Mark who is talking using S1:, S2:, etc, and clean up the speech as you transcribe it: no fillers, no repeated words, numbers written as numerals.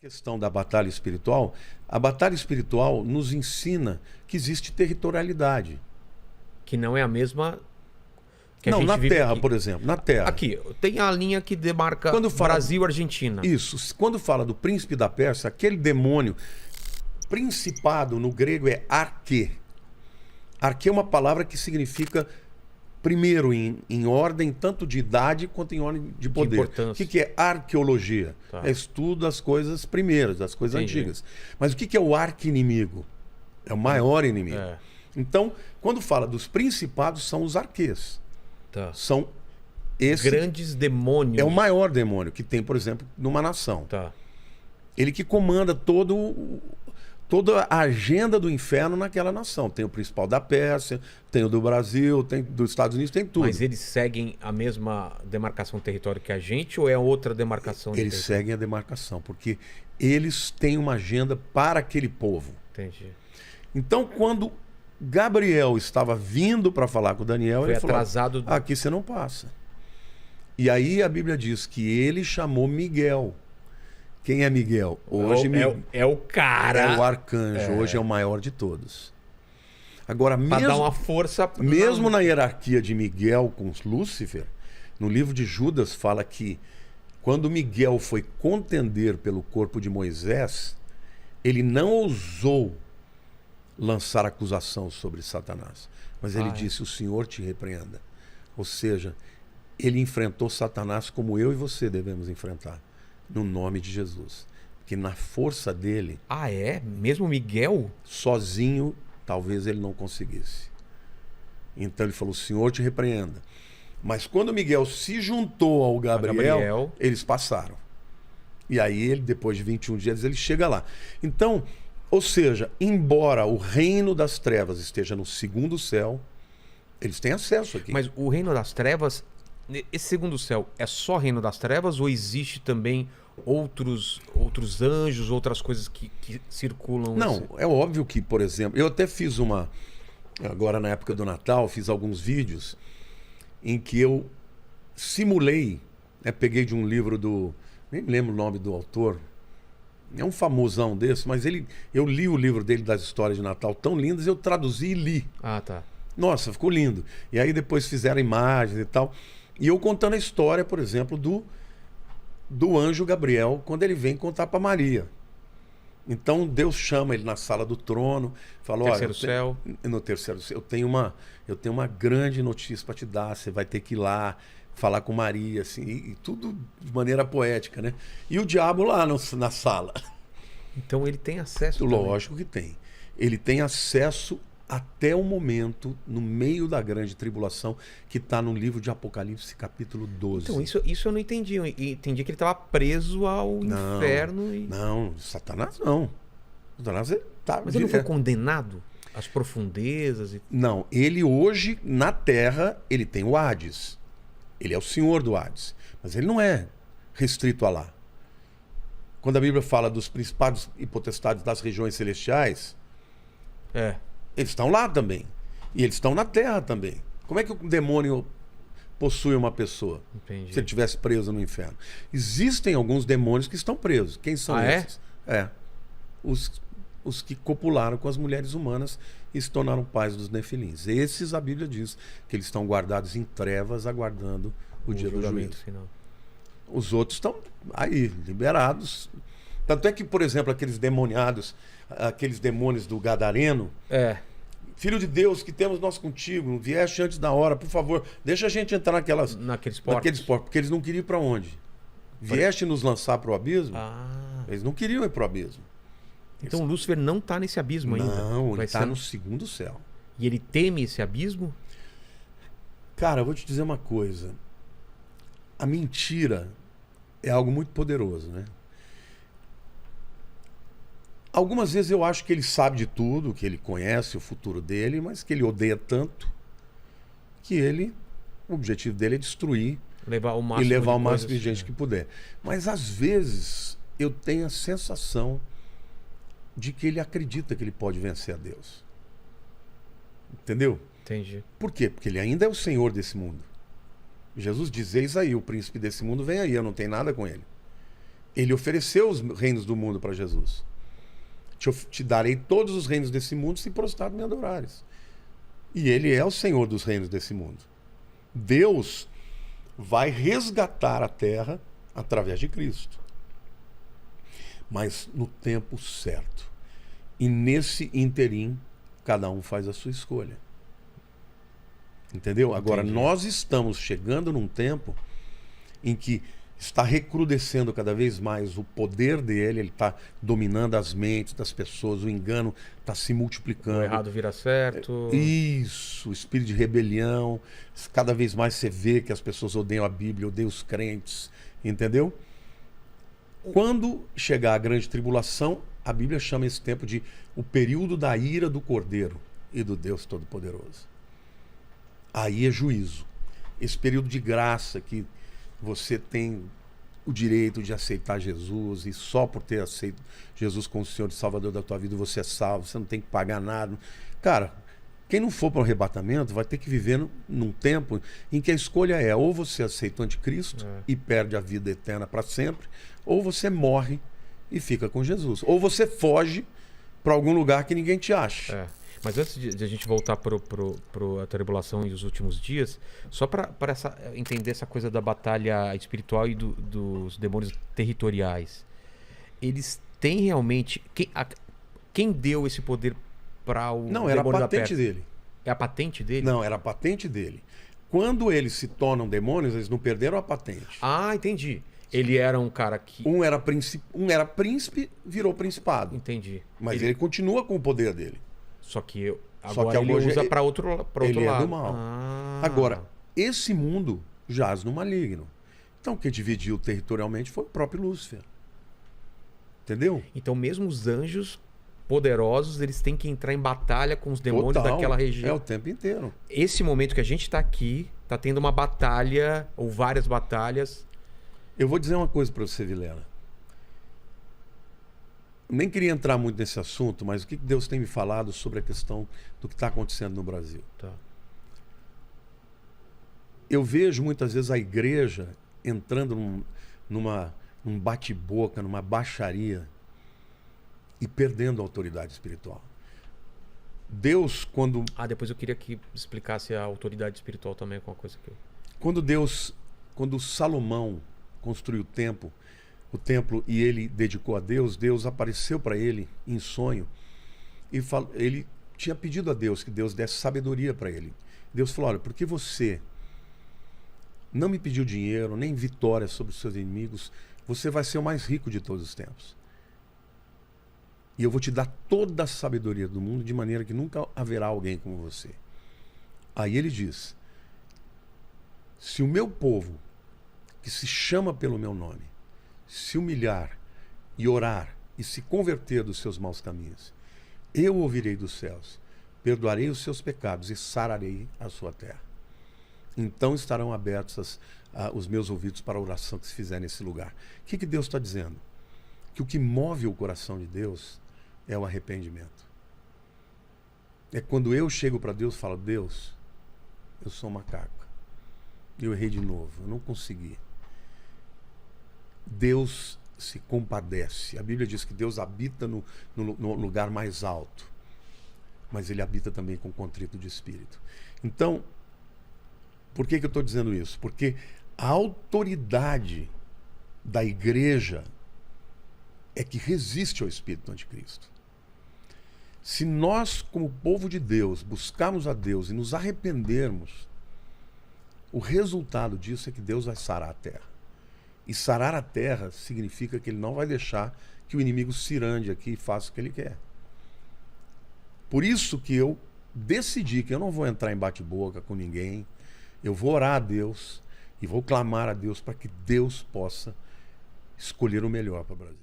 S1: Questão da batalha espiritual, a batalha espiritual nos ensina que existe territorialidade.
S2: Que não é a mesma que
S1: Não,
S2: a gente
S1: na
S2: vive
S1: Terra,
S2: aqui.
S1: por exemplo, na Terra.
S2: Aqui, tem a linha que demarca
S1: Quando fala-
S2: Brasil e Argentina.
S1: Isso, quando fala do príncipe da Pérsia, aquele demônio, principado no grego é arquê. Arquê é uma palavra que significa primeiro em ordem tanto de idade quanto em ordem de poder.
S2: importância.
S1: O que é arqueologia?
S2: Tá.
S1: É estudo das coisas primeiras, das coisas
S2: Entendi.
S1: antigas. Mas o que é o arqui-inimigo? É o maior inimigo.
S2: É.
S1: Então, quando fala dos principados, são os arquês.
S2: Tá.
S1: São esse
S2: Grandes demônios.
S1: é o maior demônio que tem, por exemplo, numa nação.
S2: Tá.
S1: Ele que comanda toda a agenda do inferno naquela nação. Tem o principal da Pérsia, tem o do Brasil, tem dos Estados Unidos, tem tudo.
S2: Mas eles seguem a mesma demarcação de território que a gente ou é outra demarcação de
S1: Eles
S2: território?
S1: seguem a demarcação, porque eles têm uma agenda para aquele povo.
S2: Entendi.
S1: Então, quando Gabriel estava vindo para falar com Daniel,
S2: Foi
S1: ele falou:
S2: atrasado.
S1: aqui você não passa. E aí a Bíblia diz que ele chamou Miguel. Quem é Miguel? Hoje
S2: é o cara.
S1: é o arcanjo, hoje é o maior de todos. Agora,
S2: Pra dar uma força.
S1: mesmo na hierarquia de Miguel com Lúcifer, no livro de Judas fala que quando Miguel foi contender pelo corpo de Moisés, ele não ousou lançar acusação sobre Satanás. Mas ele disse: o Senhor te repreenda. Ou seja, ele enfrentou Satanás como eu e você devemos enfrentar, no nome de Jesus. Porque na força dele,
S2: Ah, é? Mesmo Miguel?
S1: sozinho, talvez ele não conseguisse. Então ele falou: o Senhor te repreenda. Mas quando Miguel se juntou ao Gabriel, eles passaram. E aí ele, depois de 21 dias, ele chega lá. Então, ou seja, embora o reino das trevas esteja no segundo céu, eles têm acesso aqui.
S2: Mas o reino das trevas, esse segundo céu, é só reino das trevas ou existe também outros anjos, outras coisas que circulam?
S1: Não, é óbvio que, por exemplo, eu até fiz agora na época do Natal, fiz alguns vídeos em que eu simulei, peguei de um livro nem me lembro o nome do autor, é um famosão desse, mas eu li o livro dele das histórias de Natal tão lindas, eu traduzi e li.
S2: Ah, tá.
S1: Nossa, ficou lindo. E aí depois fizeram imagens e tal. E eu contando a história, por exemplo, do anjo Gabriel, quando ele vem contar para Maria. Então Deus chama ele na sala do trono, falou:
S2: Terceiro céu.
S1: No terceiro céu, eu tenho uma grande notícia para te dar, você vai ter que ir lá falar com Maria, assim, e tudo de maneira poética, né? E o diabo lá na sala.
S2: Então ele tem acesso também.
S1: Lógico que tem. Ele tem acesso até o momento, no meio da grande tribulação, que está no livro de Apocalipse, capítulo 12.
S2: Então, isso eu não entendi. Eu entendi que ele estava preso ao inferno.
S1: Não, Satanás não. Satanás tá.
S2: Mas ele não foi condenado às profundezas?
S1: Não, ele hoje, na Terra, ele tem o Hades. Ele é o senhor do Hades. Mas ele não é restrito a lá. Quando a Bíblia fala dos principados e potestades das regiões celestiais, eles estão lá também. E eles estão na Terra também. Como é que o demônio possui uma pessoa?
S2: Entendi.
S1: Se ele estivesse preso no inferno? Existem alguns demônios que estão presos. Quem são esses? Os que copularam com as mulheres humanas e se tornaram pais dos nefilins. Esses, a Bíblia diz que eles estão guardados em trevas, aguardando o dia do juízo.
S2: Final.
S1: Os outros estão aí, liberados. Tanto é que, por exemplo, aqueles demoniados, aqueles demônios do Gadareno, Filho de Deus, que temos nós contigo, vieste antes da hora, por favor, deixa a gente entrar naqueles portos, porque eles não queriam ir para onde? Vieste nos lançar para o abismo? Eles não queriam ir para o abismo.
S2: Então Lúcifer não está nesse abismo ainda?
S1: Não, ele está no segundo céu.
S2: E ele teme esse abismo?
S1: Cara, eu vou te dizer uma coisa. A mentira é algo muito poderoso, né? Algumas vezes eu acho que ele sabe de tudo, que ele conhece o futuro dele, mas que ele odeia tanto que o objetivo dele é destruir
S2: levar o
S1: máximo de gente que puder. Mas às vezes eu tenho a sensação de que ele acredita que ele pode vencer a Deus. Entendeu?
S2: Entendi.
S1: Por quê? Porque ele ainda é o Senhor desse mundo. Jesus diz: eis aí, o príncipe desse mundo vem aí, eu não tenho nada com ele. Ele ofereceu os reinos do mundo para Jesus. Te darei todos os reinos desse mundo se prostrado me adorares. E ele é o Senhor dos reinos desse mundo. Deus vai resgatar a terra através de Cristo. Mas no tempo certo. E nesse interim, cada um faz a sua escolha. Entendeu? Agora,
S2: Entendi.
S1: nós estamos chegando num tempo em que está recrudescendo cada vez mais o poder dele, ele está dominando as mentes das pessoas, o engano está se multiplicando.
S2: O errado vira certo.
S1: Isso, o espírito de rebelião. Cada vez mais você vê que as pessoas odeiam a Bíblia, odeiam os crentes, entendeu? Quando chegar a grande tribulação, a Bíblia chama esse tempo de o período da ira do Cordeiro e do Deus Todo-Poderoso. Aí é juízo. Esse período de graça que você tem o direito de aceitar Jesus, e só por ter aceito Jesus como Senhor e Salvador da tua vida você é salvo, você não tem que pagar nada. Cara, quem não for para o arrebatamento vai ter que viver num tempo em que a escolha é ou você aceita o anticristo e perde a vida eterna para sempre, ou você morre e fica com Jesus. Ou você foge para algum lugar que ninguém te acha.
S2: É. Mas antes de a gente voltar para a tribulação e os últimos dias, só para entender essa coisa da batalha espiritual e dos demônios territoriais, eles têm realmente... Quem deu esse poder para o
S1: Não, era a
S2: demônio da
S1: patente
S2: Pérsia?
S1: dele.
S2: É a patente dele?
S1: Não, era a patente dele. Quando eles se tornam demônios, eles não perderam a patente.
S2: Ah, entendi. Ele era um cara que...
S1: Um era príncipe, virou principado.
S2: Entendi.
S1: Mas ele continua com o poder dele.
S2: Só que
S1: Só
S2: agora
S1: que
S2: ele
S1: hoje
S2: usa para outro
S1: ele
S2: lado.
S1: é do mal.
S2: Ah.
S1: Agora, esse mundo jaz no maligno. Então, quem dividiu territorialmente foi o próprio Lúcifer. Entendeu?
S2: Então, mesmo os anjos poderosos, eles têm que entrar em batalha com os demônios
S1: Total.
S2: daquela região.
S1: É o tempo inteiro.
S2: Esse momento que a gente está aqui, tá tendo uma batalha, ou várias batalhas.
S1: Eu vou dizer uma coisa para você, Vilela. Nem queria entrar muito nesse assunto, mas o que Deus tem me falado sobre a questão do que está acontecendo no Brasil?
S2: Tá.
S1: Eu vejo muitas vezes a igreja entrando num bate-boca, numa baixaria e perdendo a autoridade espiritual. Deus, quando
S2: Depois eu queria que explicasse a autoridade espiritual também com uma coisa que eu...
S1: quando Salomão construiu o templo e ele dedicou a Deus, Deus apareceu para ele em sonho e ele tinha pedido a Deus que Deus desse sabedoria para ele. Deus falou: olha, porque você não me pediu dinheiro, nem vitória sobre os seus inimigos, você vai ser o mais rico de todos os tempos. E eu vou te dar toda a sabedoria do mundo, de maneira que nunca haverá alguém como você. Aí ele diz: se o meu povo, que se chama pelo meu nome, se humilhar e orar e se converter dos seus maus caminhos, eu ouvirei dos céus, perdoarei os seus pecados e sararei a sua terra. Então estarão abertos os meus ouvidos para a oração que se fizer nesse lugar. O que Deus está dizendo? Que o que move o coração de Deus é o arrependimento. É quando eu chego para Deus e falo: Deus, eu sou um macaco, eu errei de novo, eu não consegui. Deus se compadece. A Bíblia diz que Deus habita no lugar mais alto, mas ele habita também com contrito de espírito. Então, por que eu estou dizendo isso? Porque a autoridade da igreja é que resiste ao espírito do anticristo. Se nós, como povo de Deus, buscarmos a Deus e nos arrependermos, o resultado disso é que Deus vai sarar a terra. E sarar a terra significa que ele não vai deixar que o inimigo cirande aqui e faça o que ele quer. Por isso que eu decidi que eu não vou entrar em bate-boca com ninguém. Eu vou orar a Deus e vou clamar a Deus para que Deus possa escolher o melhor para o Brasil.